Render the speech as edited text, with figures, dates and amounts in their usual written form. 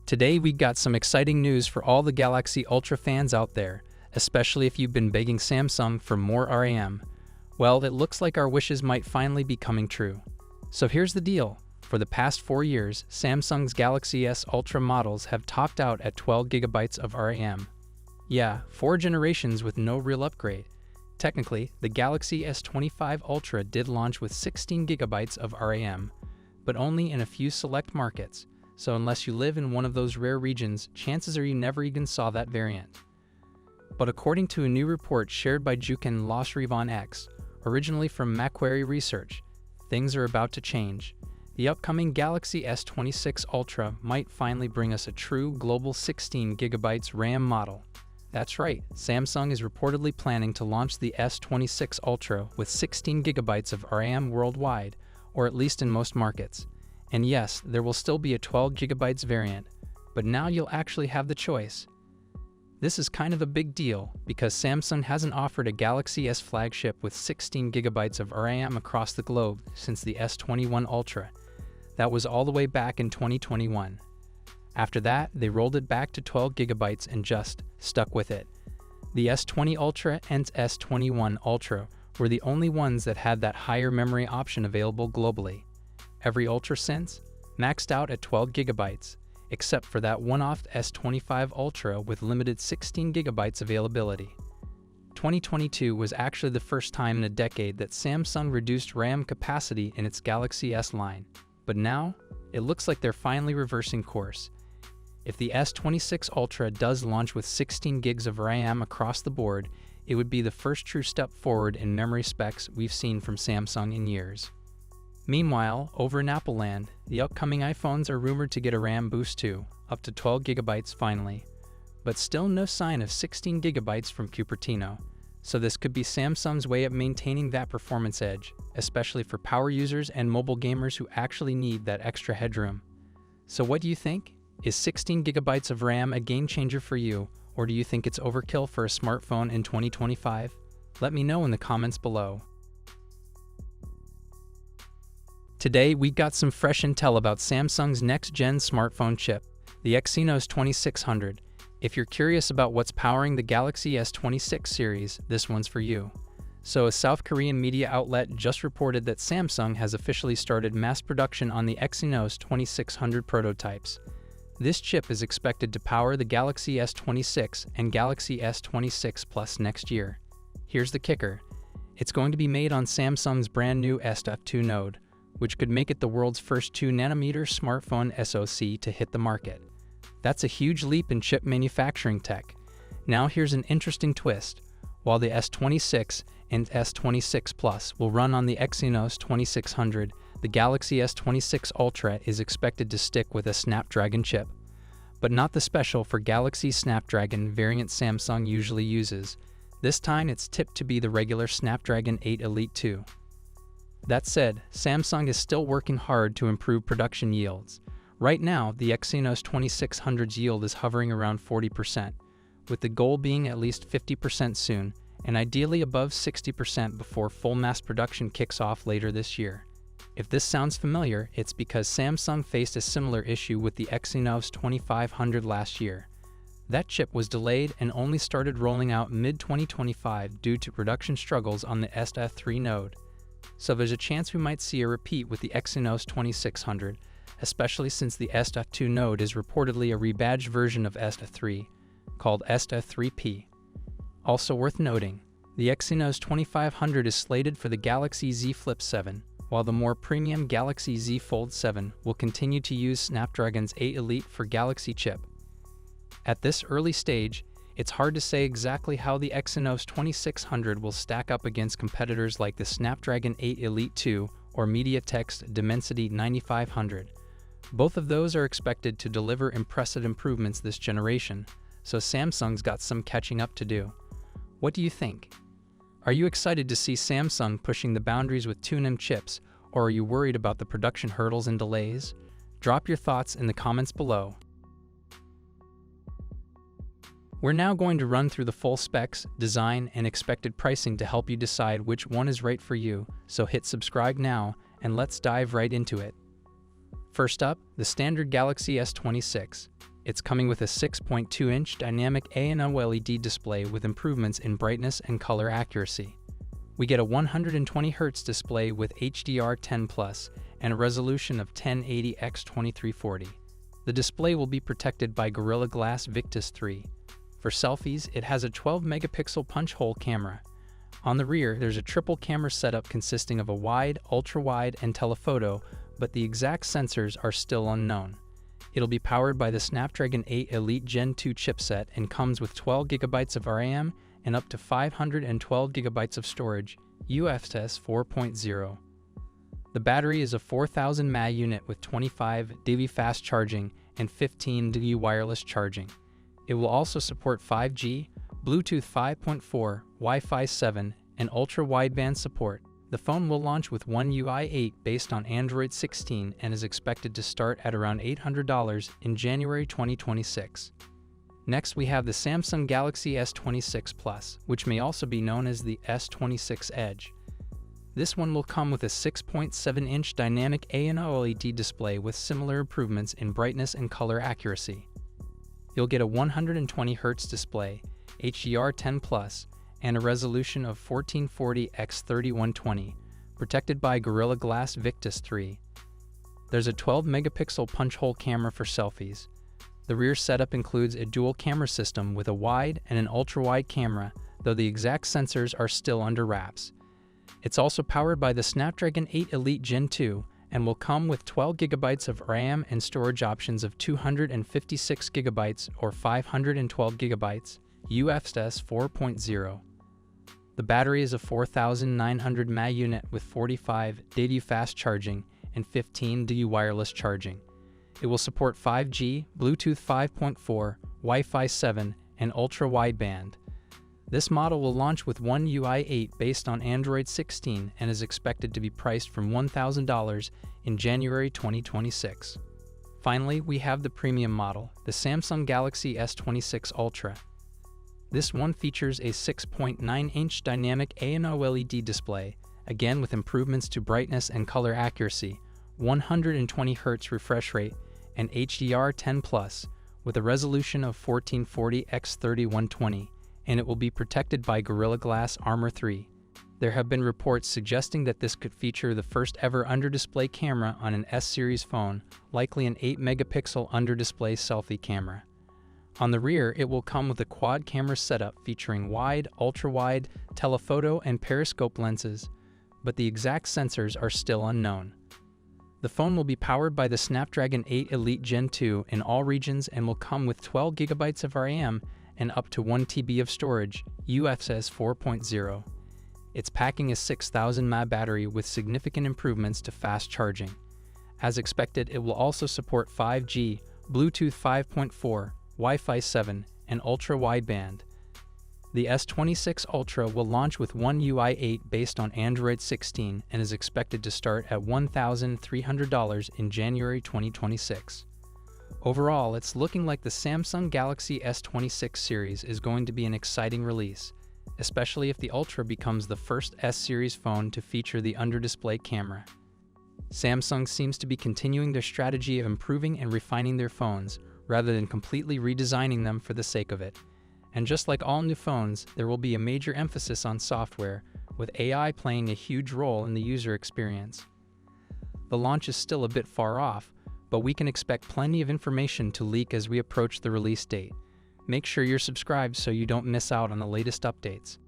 Today we got some exciting news for all the Galaxy Ultra fans out there, especially if you've been begging Samsung for more RAM. Well, it looks like our wishes might finally be coming true. So here's the deal. For the past 4 years, Samsung's Galaxy S Ultra models have topped out at 12 GB of RAM. Yeah, 4 generations with no real upgrade. Technically, the Galaxy S25 Ultra did launch with 16 GB of RAM, but only in a few select markets. So unless you live in one of those rare regions, chances are you never even saw that variant. But according to a new report shared by Jukin Losrivon X, originally from Macquarie Research, things are about to change. The upcoming Galaxy S26 Ultra might finally bring us a true global 16 GB RAM model. That's right, Samsung is reportedly planning to launch the S26 Ultra with 16 GB of RAM worldwide, or at least in most markets. And yes, there will still be a 12 GB variant, but now you'll actually have the choice. This is kind of a big deal because Samsung hasn't offered a Galaxy S flagship with 16 GB of RAM across the globe since the S21 Ultra. That was all the way back in 2021. After that, they rolled it back to 12 GB and just stuck with it. The S20 Ultra and S21 Ultra were the only ones that had that higher memory option available globally. Every Ultra since maxed out at 12 GB, except for that one-off S25 Ultra with limited 16 GB availability. 2022 was actually the first time in a decade that Samsung reduced RAM capacity in its Galaxy S line, but now it looks like they're finally reversing course. If the S26 Ultra does launch with 16 GB of RAM across the board, it would be the first true step forward in memory specs we've seen from Samsung in years. Meanwhile, over in Apple land, the upcoming iPhones are rumored to get a RAM boost too, up to 12 GB finally. But still no sign of 16 GB from Cupertino, so this could be Samsung's way of maintaining that performance edge, especially for power users and mobile gamers who actually need that extra headroom. So what do you think? Is 16 GB of RAM a game changer for you, or do you think it's overkill for a smartphone in 2025? Let me know in the comments below. Today, we got some fresh intel about Samsung's next-gen smartphone chip, the Exynos 2600. If you're curious about what's powering the Galaxy S26 series, this one's for you. So a South Korean media outlet just reported that Samsung has officially started mass production on the Exynos 2600 prototypes. This chip is expected to power the Galaxy S26 and Galaxy S26 Plus next year. Here's the kicker. It's going to be made on Samsung's brand new S22 node, which could make it the world's first 2nm smartphone SoC to hit the market. That's a huge leap in chip manufacturing tech. Now here's an interesting twist. While the S26 and S26 Plus will run on the Exynos 2600, the Galaxy S26 Ultra is expected to stick with a Snapdragon chip. But not the special for Galaxy Snapdragon variant Samsung usually uses. This time it's tipped to be the regular Snapdragon 8 Elite 2. That said, Samsung is still working hard to improve production yields. Right now, the Exynos 2600's yield is hovering around 40%, with the goal being at least 50% soon, and ideally above 60% before full mass production kicks off later this year. If this sounds familiar, it's because Samsung faced a similar issue with the Exynos 2500 last year. That chip was delayed and only started rolling out mid-2025 due to production struggles on the S23 node. So there's a chance we might see a repeat with the Exynos 2600, especially since the S22 node is reportedly a rebadged version of S23, called S23P. Also worth noting, the Exynos 2500 is slated for the Galaxy Z Flip 7, while the more premium Galaxy Z Fold 7 will continue to use Snapdragon's 8 Elite for Galaxy chip. At this early stage, it's hard to say exactly how the Exynos 2600 will stack up against competitors like the Snapdragon 8 Elite 2 or MediaTek's Dimensity 9500. Both of those are expected to deliver impressive improvements this generation, so Samsung's got some catching up to do. What do you think? Are you excited to see Samsung pushing the boundaries with 2nm chips, or are you worried about the production hurdles and delays? Drop your thoughts in the comments below. We're now going to run through the full specs, design, and expected pricing to help you decide which one is right for you, so hit subscribe now, and let's dive right into it. First up, the standard Galaxy S26. It's coming with a 6.2-inch dynamic A&O LED display with improvements in brightness and color accuracy. We get a 120Hz display with HDR10+ and a resolution of 1080x2340. The display will be protected by Gorilla Glass Victus 3. For selfies, it has a 12-megapixel punch-hole camera. On the rear, there's a triple camera setup consisting of a wide, ultra-wide, and telephoto, but the exact sensors are still unknown. It'll be powered by the Snapdragon 8 Elite Gen 2 chipset and comes with 12GB of RAM and up to 512GB of storage, UFS 4.0. The battery is a 4000 mAh unit with 25 dV fast charging and 15 dV wireless charging. It will also support 5G, Bluetooth 5.4, Wi-Fi 7, and ultra-wideband support. The phone will launch with One UI 8 based on Android 16 and is expected to start at around $800 in January 2026. Next, we have the Samsung Galaxy S26 Plus, which may also be known as the S26 Edge. This one will come with a 6.7-inch dynamic A&O LED display with similar improvements in brightness and color accuracy. You'll get a 120Hz display, HDR10+, and a resolution of 1440x3120, protected by Gorilla Glass Victus 3. There's a 12-megapixel punch-hole camera for selfies. The rear setup includes a dual camera system with a wide and an ultra-wide camera, though the exact sensors are still under wraps. It's also powered by the Snapdragon 8 Elite Gen 2 and will come with 12GB of RAM and storage options of 256GB or 512GB, UFS 4.0. The battery is a 4900 mAh unit with 45 dV fast charging and 15 dV wireless charging. It will support 5G, Bluetooth 5.4, Wi-Fi 7, and ultra-wideband. This model will launch with One UI 8 based on Android 16 and is expected to be priced from $1,000 in January 2026. Finally, we have the premium model, the Samsung Galaxy S26 Ultra. This one features a 6.9-inch dynamic A&O LED display, again with improvements to brightness and color accuracy, 120Hz refresh rate, and HDR10+, with a resolution of 1440x3120, and it will be protected by Gorilla Glass Armor 3. There have been reports suggesting that this could feature the first ever under-display camera on an S-series phone, likely an 8-megapixel under-display selfie camera. On the rear, it will come with a quad camera setup featuring wide, ultra-wide, telephoto, and periscope lenses, but the exact sensors are still unknown. The phone will be powered by the Snapdragon 8 Elite Gen 2 in all regions and will come with 12GB of RAM and up to 1TB of storage, UFS 4.0. It's packing a 6000 mAh battery with significant improvements to fast charging. As expected, it will also support 5G, Bluetooth 5.4, Wi-Fi 7, and ultra-wideband. The S26 Ultra will launch with One UI 8 based on Android 16 and is expected to start at $1,300 in January 2026. Overall, it's looking like the Samsung Galaxy S26 series is going to be an exciting release, especially if the Ultra becomes the first S-series phone to feature the under-display camera. Samsung seems to be continuing their strategy of improving and refining their phones, rather than completely redesigning them for the sake of it. And just like all new phones, there will be a major emphasis on software, with AI playing a huge role in the user experience. The launch is still a bit far off, but we can expect plenty of information to leak as we approach the release date. Make sure you're subscribed so you don't miss out on the latest updates.